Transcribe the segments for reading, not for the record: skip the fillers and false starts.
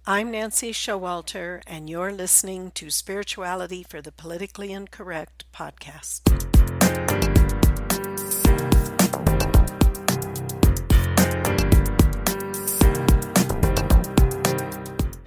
I'm Nancy Showalter, and you're listening to Spirituality for the Politically Incorrect podcast.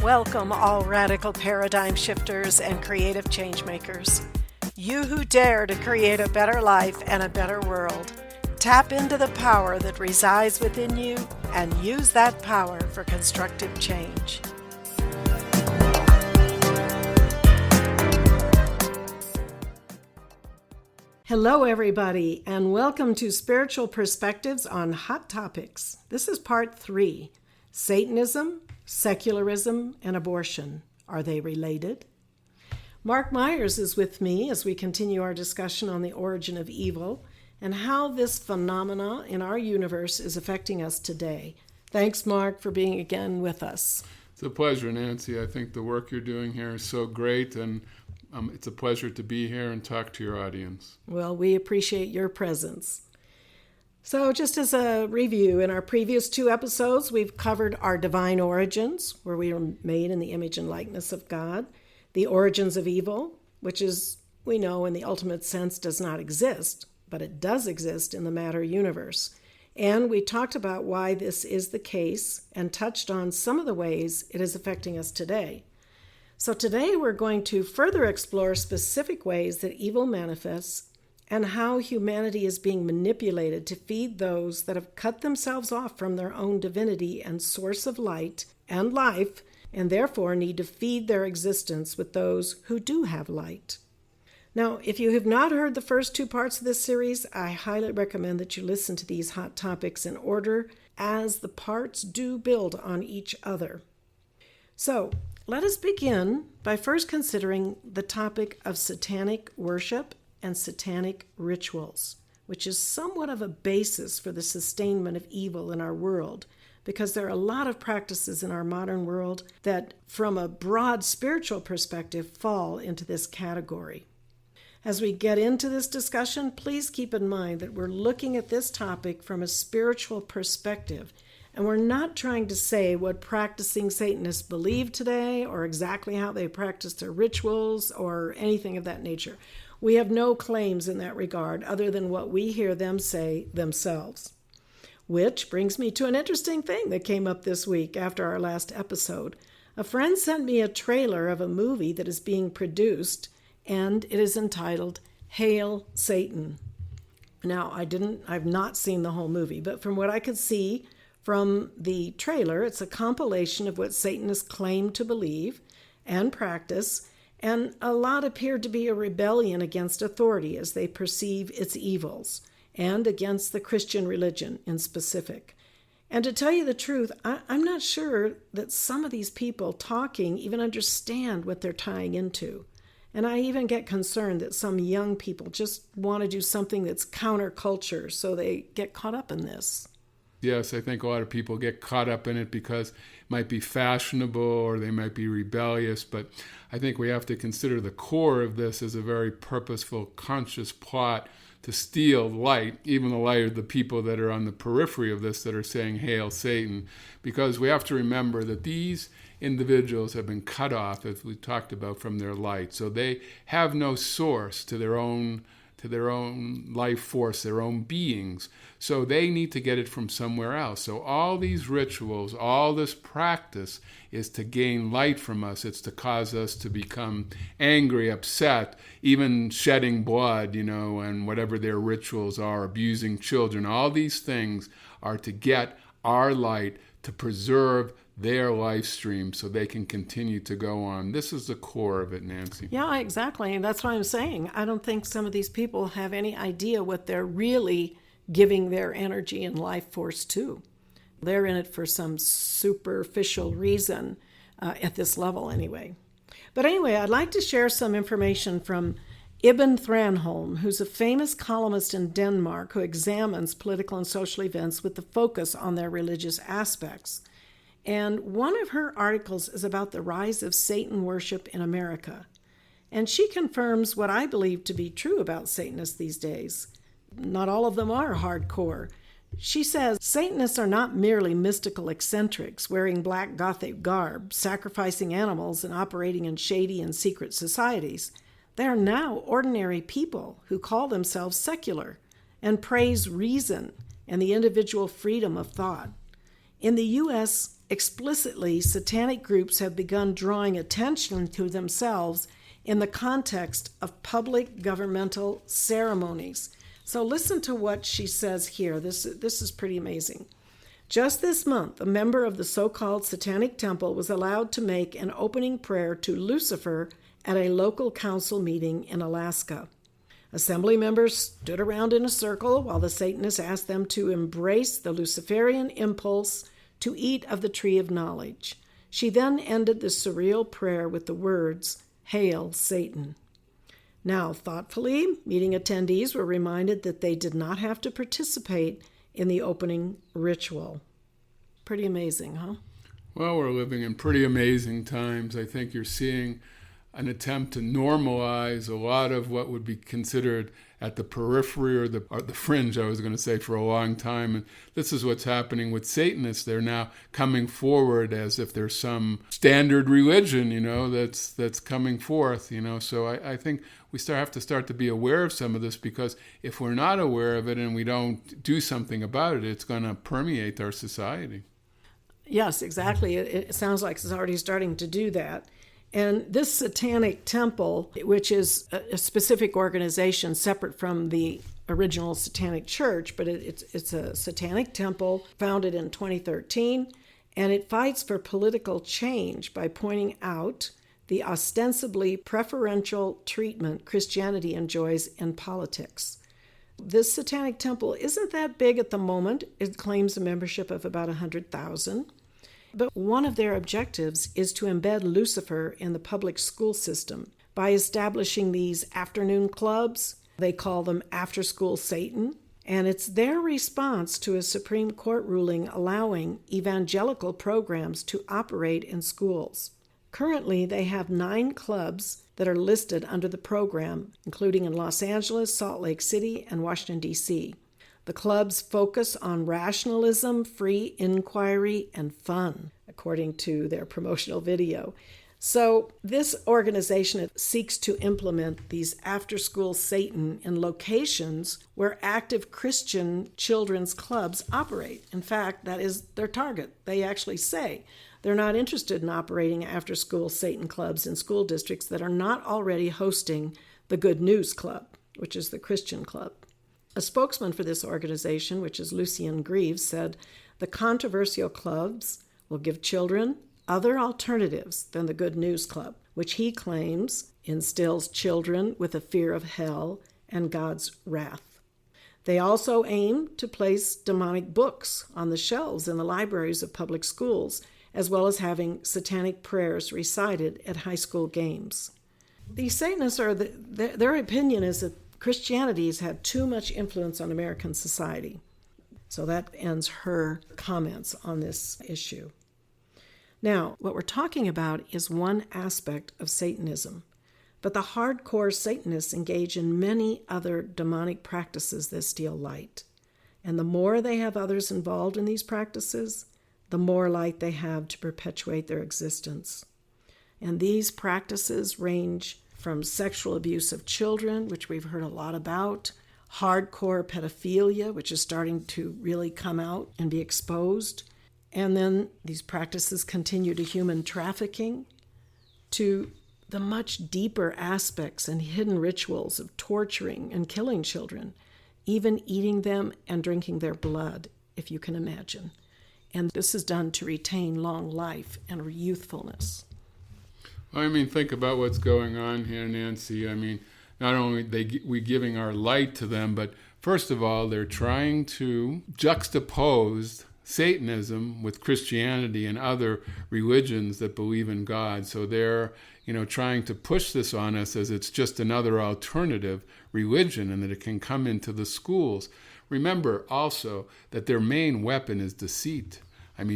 Welcome, all radical paradigm shifters and creative change makers. You who dare to create a better life and a better world. Tap into the power that resides within you and use that power for constructive change. Hello, everybody, and welcome to Spiritual Perspectives on Hot Topics. This is part 3, Satanism, Secularism, and Abortion. Are they related? Mark Myers is with me as we continue our discussion on the origin of evil and how this phenomena in our universe is affecting us today. Thanks, Mark, for being again with us. It's a pleasure, Nancy. I think the work you're doing here is so great, and it's a pleasure to be here and talk to your audience. Well, we appreciate your presence. So just as a review, in our previous 2 episodes, we've covered our divine origins, where we are made in the image and likeness of God, the origins of evil, which is, we know in the ultimate sense, does not exist, but it does exist in the matter universe. And we talked about why this is the case and touched on some of the ways it is affecting us today. So today we're going to further explore specific ways that evil manifests and how humanity is being manipulated to feed those that have cut themselves off from their own divinity and source of light and life, and therefore need to feed their existence with those who do have light. Now, if you have not heard the first 2 parts of this series, I highly recommend that you listen to these hot topics in order, as the parts do build on each other. So, let us begin by first considering the topic of satanic worship and satanic rituals, which is somewhat of a basis for the sustainment of evil in our world, because there are a lot of practices in our modern world that, from a broad spiritual perspective, fall into this category. As we get into this discussion, please keep in mind that we're looking at this topic from a spiritual perspective, and we're not trying to say what practicing Satanists believe today or exactly how they practice their rituals or anything of that nature. We have no claims in that regard other than what we hear them say themselves. Which brings me to an interesting thing that came up this week after our last episode. A friend sent me a trailer of a movie that is being produced, and it is entitled Hail Satan. Now, I've not seen the whole movie, but from what I could see from the trailer, it's a compilation of what Satanists claim to believe and practice, and a lot appeared to be a rebellion against authority as they perceive its evils, and against the Christian religion in specific. And to tell you the truth, I'm not sure that some of these people talking even understand what they're tying into. And I even get concerned that some young people just want to do something that's counterculture, so they get caught up in this. Yes, I think a lot of people get caught up in it because it might be fashionable or they might be rebellious, but I think we have to consider the core of this as a very purposeful, conscious plot to steal light, even the light of the people that are on the periphery of this that are saying, Hail Satan, because we have to remember that these individuals have been cut off, as we talked about, from their light. So they have no source to their own life force, their own beings. So they need to get it from somewhere else. So all these rituals, all this practice is to gain light from us. It's to cause us to become angry, upset, even shedding blood, and whatever their rituals are, abusing children. All these things are to get our light, to preserve their life stream so they can continue to go on. This is the core of it, Nancy. Yeah, exactly. And that's what I'm saying. I don't think some of these people have any idea what they're really giving their energy and life force to. They're in it for some superficial reason, at this level anyway. But anyway, I'd like to share some information from Ibn Thranholm, who's a famous columnist in Denmark who examines political and social events with the focus on their religious aspects. And one of her articles is about the rise of Satan worship in America. And she confirms what I believe to be true about Satanists these days. Not all of them are hardcore. She says Satanists are not merely mystical eccentrics wearing black Gothic garb, sacrificing animals, and operating in shady and secret societies. They are now ordinary people who call themselves secular and praise reason and the individual freedom of thought. In the U.S., explicitly, satanic groups have begun drawing attention to themselves in the context of public governmental ceremonies. So listen to what she says here. This is pretty amazing. Just this month, a member of the so-called Satanic Temple was allowed to make an opening prayer to Lucifer at a local council meeting in Alaska. Assembly members stood around in a circle while the Satanists asked them to embrace the Luciferian impulse to eat of the tree of knowledge. She then ended the surreal prayer with the words, "Hail, Satan." Now, thoughtfully, meeting attendees were reminded that they did not have to participate in the opening ritual. Pretty amazing, huh? Well, we're living in pretty amazing times. I think you're seeing an attempt to normalize a lot of what would be considered at the periphery or the fringe, I was going to say, for a long time. And this is what's happening with Satanists. They're now coming forward as if there's some standard religion, that's coming forth, So I think we have to start to be aware of some of this, because if we're not aware of it and we don't do something about it, it's going to permeate our society. Yes, exactly. It sounds like it's already starting to do that. And this Satanic Temple, which is a specific organization separate from the original Satanic Church, but it's a Satanic Temple founded in 2013, and it fights for political change by pointing out the ostensibly preferential treatment Christianity enjoys in politics. This Satanic Temple isn't that big at the moment. It claims a membership of about 100,000. But one of their objectives is to embed Lucifer in the public school system by establishing these afternoon clubs. They call them After School Satan. And it's their response to a Supreme Court ruling allowing evangelical programs to operate in schools. Currently, they have 9 clubs that are listed under the program, including in Los Angeles, Salt Lake City, and Washington, D.C. The clubs focus on rationalism, free inquiry, and fun, according to their promotional video. So this organization seeks to implement these after-school Satan in locations where active Christian children's clubs operate. In fact, that is their target. They actually say they're not interested in operating after-school Satan clubs in school districts that are not already hosting the Good News Club, which is the Christian club. A spokesman for this organization, which is Lucien Greaves, said the controversial clubs will give children other alternatives than the Good News Club, which he claims instills children with a fear of hell and God's wrath. They also aim to place demonic books on the shelves in the libraries of public schools, as well as having satanic prayers recited at high school games. These Satanists their opinion is that Christianity has had too much influence on American society. So that ends her comments on this issue. Now, what we're talking about is one aspect of Satanism, but the hardcore Satanists engage in many other demonic practices that steal light. And the more they have others involved in these practices, the more light they have to perpetuate their existence. And these practices range from sexual abuse of children, which we've heard a lot about, hardcore pedophilia, which is starting to really come out and be exposed, and then these practices continue to human trafficking, to the much deeper aspects and hidden rituals of torturing and killing children, even eating them and drinking their blood, if you can imagine. And this is done to retain long life and youthfulness. Think about what's going on here, Nancy. Not only we giving our light to them, but first of all, they're trying to juxtapose Satanism with Christianity and other religions that believe in God. So they're, trying to push this on us as it's just another alternative religion and that it can come into the schools. Remember also that their main weapon is deceit.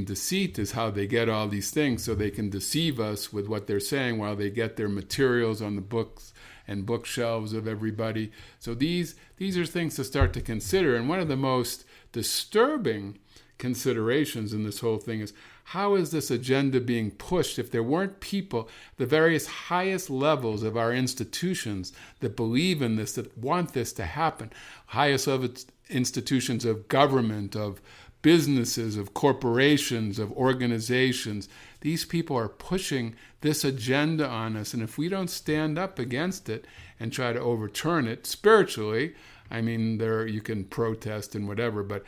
Deceit is how they get all these things, so they can deceive us with what they're saying while they get their materials on the books and bookshelves of everybody. So these are things to start to consider. And one of the most disturbing considerations in this whole thing is, how is this agenda being pushed if there weren't people, the various highest levels of our institutions that believe in this, that want this to happen, highest level institutions of government, of businesses, of corporations, of organizations. These people are pushing this agenda on us, and if we don't stand up against it and try to overturn it spiritually, I mean, you can protest and whatever, but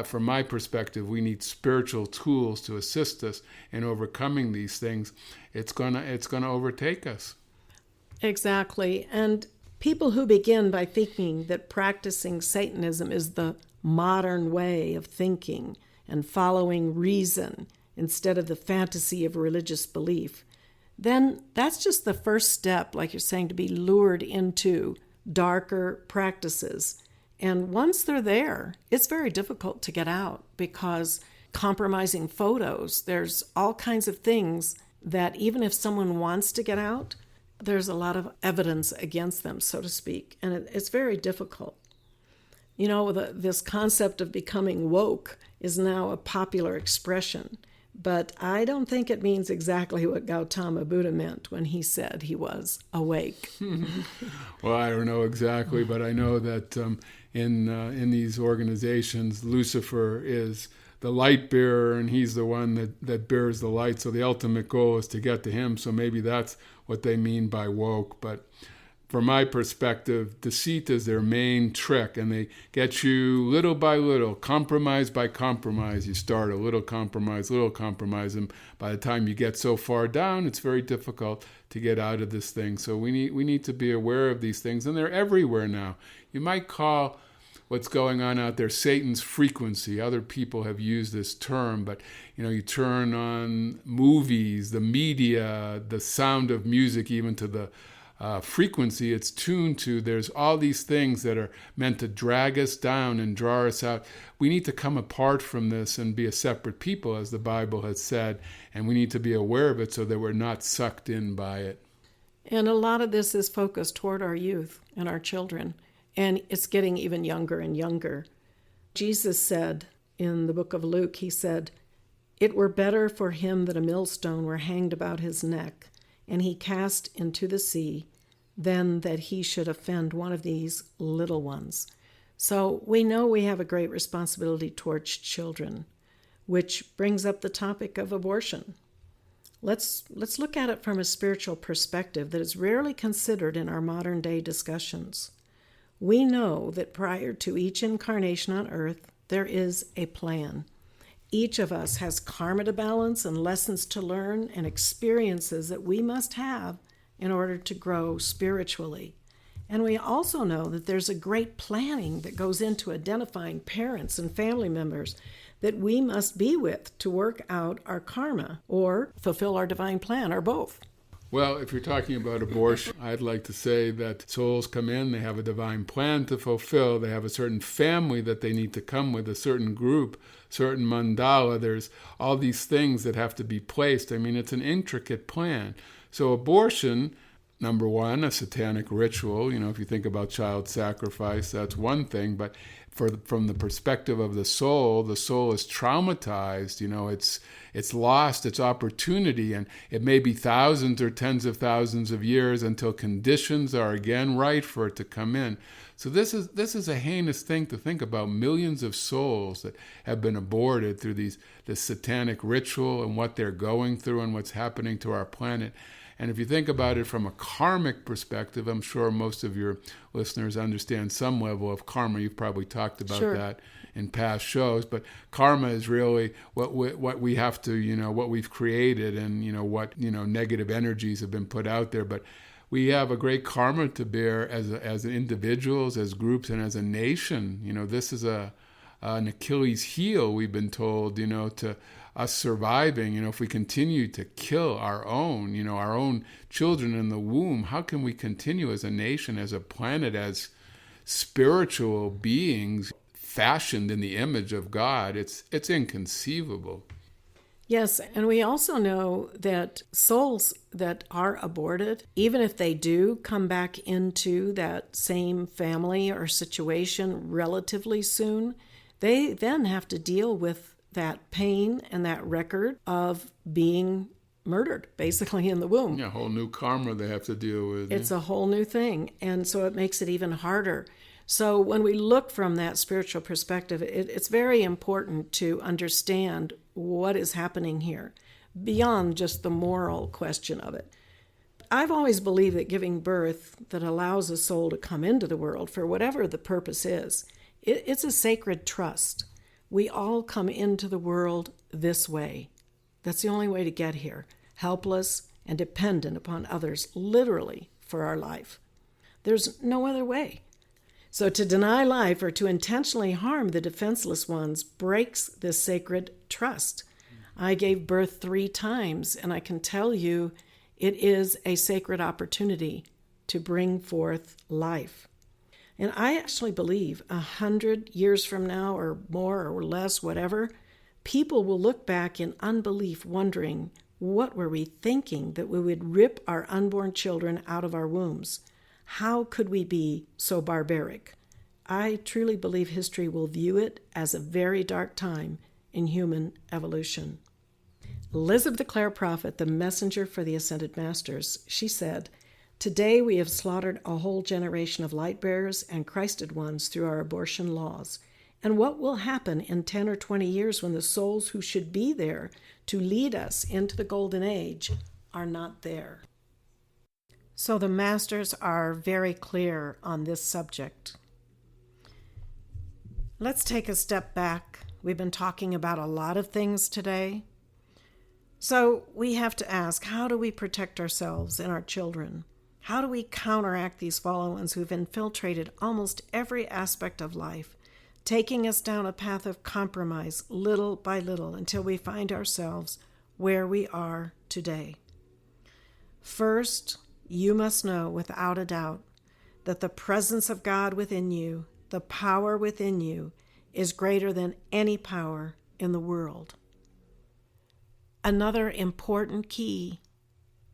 from my perspective, we need spiritual tools to assist us in overcoming these things. It's gonna overtake us. Exactly. And people who begin by thinking that practicing Satanism is the modern way of thinking and following reason instead of the fantasy of religious belief, then that's just the first step, like you're saying, to be lured into darker practices. And once they're there, it's very difficult to get out, because compromising photos, there's all kinds of things that even if someone wants to get out, there's a lot of evidence against them, so to speak, and it's very difficult. You know, this concept of becoming woke is now a popular expression, but I don't think it means exactly what Gautama Buddha meant when he said he was awake. Well, I don't know exactly, but I know that in these organizations, Lucifer is the light bearer, and he's the one that bears the light. So the ultimate goal is to get to him. So maybe that's what they mean by woke. But from my perspective, deceit is their main trick, and they get you little by little, compromise by compromise. You start a little compromise, and by the time you get so far down, it's very difficult to get out of this thing. So we need to be aware of these things, and they're everywhere now. You might call what's going on out there Satan's frequency. Other people have used this term, but you turn on movies, the media, the sound of music, even to the frequency it's tuned to. There's all these things that are meant to drag us down and draw us out. We need to come apart from this and be a separate people, as the Bible has said, and we need to be aware of it so that we're not sucked in by it. And a lot of this is focused toward our youth and our children, and it's getting even younger and younger. Jesus said in the book of Luke, he said, "It were better for him that a millstone were hanged about his neck, and he cast into the sea, than that he should offend one of these little ones." So we know we have a great responsibility towards children, which brings up the topic of abortion. Let's look at it from a spiritual perspective that is rarely considered in our modern day discussions. We know that prior to each incarnation on earth, there is a plan. Each of us has karma to balance and lessons to learn and experiences that we must have in order to grow spiritually. And we also know that there's a great planning that goes into identifying parents and family members that we must be with to work out our karma or fulfill our divine plan, or both. Well, if you're talking about abortion, I'd like to say that souls come in, they have a divine plan to fulfill, they have a certain family that they need to come with, a certain group, certain mandala. There's all these things that have to be placed. I mean, it's an intricate plan. So abortion, number one, a satanic ritual. If you think about child sacrifice, that's one thing. But from the perspective of the soul is traumatized. It's lost its opportunity, and it may be thousands or tens of thousands of years until conditions are again right for it to come in. So this is a heinous thing to think about. Millions of souls that have been aborted through this satanic ritual, and what they're going through and what's happening to our planet. And if you think about it from a karmic perspective, I'm sure most of your listeners understand some level of karma. You've probably talked about that in past shows. But karma is really what we have to, what we've created, and what negative energies have been put out there. But we have a great karma to bear as individuals, as groups, and as a nation. This is an Achilles heel, we've been told, to us surviving. If we continue to kill our own children in the womb, how can we continue as a nation, as a planet, as spiritual beings fashioned in the image of God? It's inconceivable. Yes, and we also know that souls that are aborted, even if they do come back into that same family or situation relatively soon, they then have to deal with that pain and that record of being murdered, basically, in the womb. Yeah, a whole new karma they have to deal with. It's a whole new thing, and so it makes it even harder. So when we look from that spiritual perspective, it's very important to understand what is happening here, beyond just the moral question of it. I've always believed that giving birth that allows a soul to come into the world for whatever the purpose is, it's a sacred trust. We all come into the world this way. That's the only way to get here, helpless and dependent upon others, literally, for our life. There's no other way. So to deny life or to intentionally harm the defenseless ones breaks this sacred trust. I gave birth 3 times, and I can tell you it is a sacred opportunity to bring forth life. And I actually believe 100 years from now, or more or less, whatever, people will look back in unbelief, wondering, what were we thinking that we would rip our unborn children out of our wombs? How could we be so barbaric? I truly believe history will view it as a very dark time in human evolution. Liz of the Clare Prophet, the messenger for the Ascended Masters, she said, "Today we have slaughtered a whole generation of light bearers and Christed ones through our abortion laws. And what will happen in 10 or 20 years when the souls who should be there to lead us into the golden age are not there?" So the masters are very clear on this subject. Let's take a step back. We've been talking about a lot of things today. So we have to ask, how do we protect ourselves and our children? How do we counteract these fallen ones who've infiltrated almost every aspect of life, taking us down a path of compromise little by little until we find ourselves where we are today? First, you must know without a doubt that the presence of God within you, the power within you, is greater than any power in the world. Another important key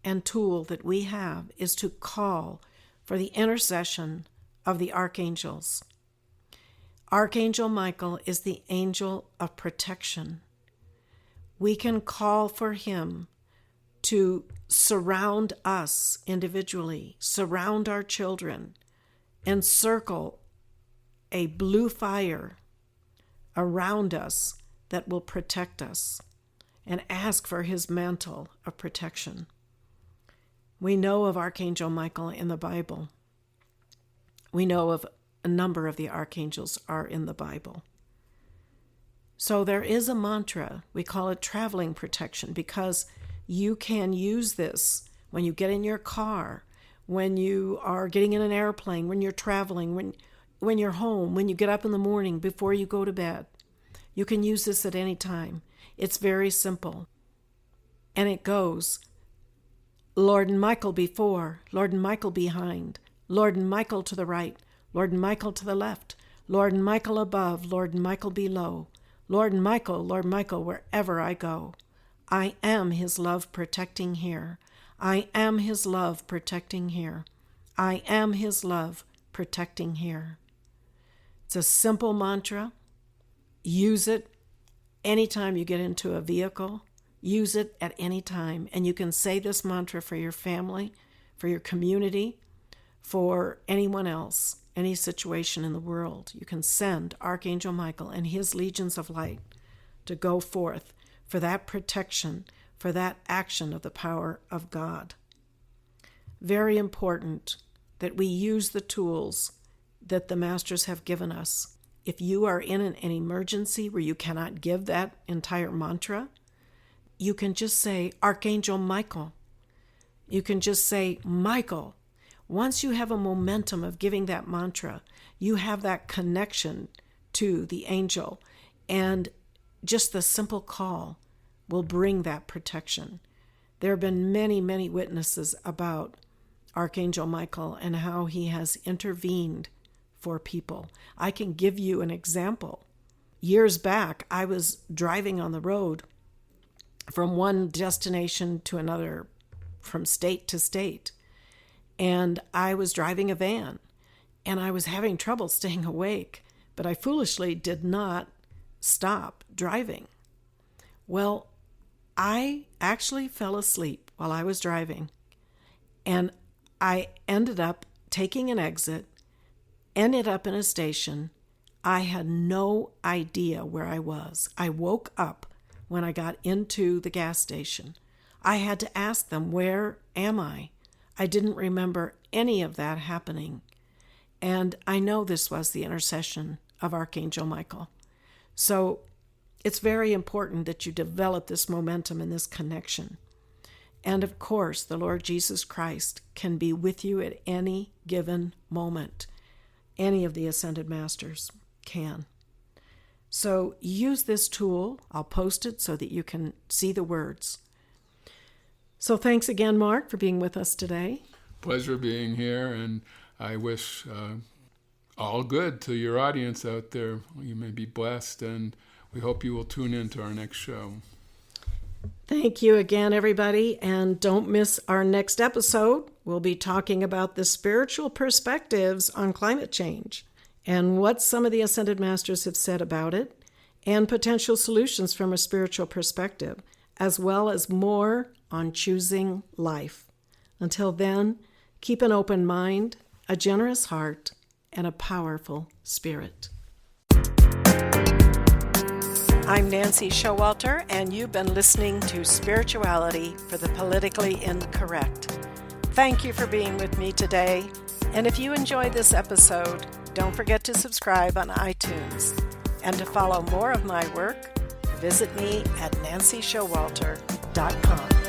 and tool that we have is to call for the intercession of the archangels. Archangel Michael is the angel of protection. We can call for him to surround us individually, surround our children, encircle a blue fire around us that will protect us, and ask for his mantle of protection. We know of Archangel Michael in the Bible. We know of a number of the archangels are in the Bible. So there is a mantra. We call it traveling protection, because you can use this when you get in your car, when you are getting in an airplane, when you're traveling, when you're home, when you get up in the morning before you go to bed. You can use this at any time. It's very simple. And it goes, Lord and Michael before, Lord and Michael behind, Lord and Michael to the right, Lord and Michael to the left, Lord and Michael above, Lord and Michael below, Lord and Michael, Lord Michael, wherever I go. I am his love protecting here. I am his love protecting here. I am his love protecting here. It's a simple mantra. Use it anytime you get into a vehicle. Use it at any time. And you can say this mantra for your family, for your community, for anyone else, any situation in the world. You can send Archangel Michael and his legions of light to go forth for that protection, for that action of the power of God. Very important that we use the tools that the masters have given us. If you are in an emergency where you cannot give that entire mantra, you can just say Archangel Michael. You can just say Michael. Once you have a momentum of giving that mantra, you have that connection to the angel, and just the simple call will bring that protection. There have been many, many witnesses about Archangel Michael and how he has intervened for people. I can give you an example. Years back, I was driving on the road from one destination to another, from state to state, and I was driving a van, and I was having trouble staying awake, but I foolishly did not stop driving. Well, I actually fell asleep while I was driving, and I ended up taking an exit, ended up in a station. I had no idea where I was. I woke up when I got into the gas station. I had to ask them, where am I? I didn't remember any of that happening. And I know this was the intercession of Archangel Michael. So it's very important that you develop this momentum and this connection. And of course, the Lord Jesus Christ can be with you at any given moment. Any of the Ascended Masters can. So use this tool. I'll post it so that you can see the words. So thanks again, Mark, for being with us today. Pleasure being here, and I wish all good to your audience out there. You may be blessed, and we hope you will tune in to our next show. Thank you again, everybody, and don't miss our next episode. We'll be talking about the spiritual perspectives on climate change and what some of the Ascended Masters have said about it, and potential solutions from a spiritual perspective, as well as more on choosing life. Until then, keep an open mind, a generous heart, and a powerful spirit. I'm Nancy Showalter, and you've been listening to Spirituality for the Politically Incorrect. Thank you for being with me today, and if you enjoyed this episode, don't forget to subscribe on iTunes. And to follow more of my work, visit me at nancyshowalter.com.